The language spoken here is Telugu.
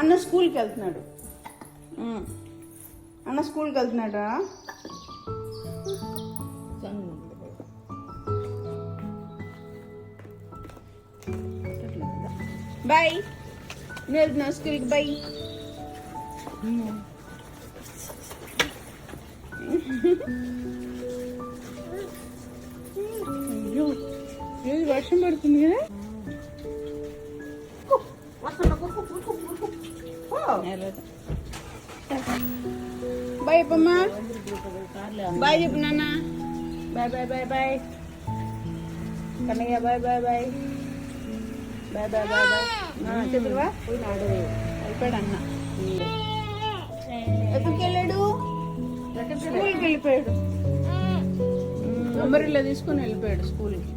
అన్న స్కూల్కి వెళ్తున్నాడు. అన్న స్కూల్కి వెళ్తున్నాడా? బాయ్. నేను వెళ్తున్నా స్కూల్కి. బాయ్. రోజు వర్షం పడుతుంది కదా. బాయ్ చెప్పమ్మా. బాయ్ చెప్పు నాన్న. Bye bye bye bye Kannayya. Bye bye bye bye bye bye bye. చెప్పురా. అయిపోయాడు అన్న. ఎక్కడికి వెళ్ళాడు? స్కూల్కి వెళ్ళిపోయాడు. అంబరిలో తీసుకొని వెళ్ళిపోయాడు స్కూల్కి.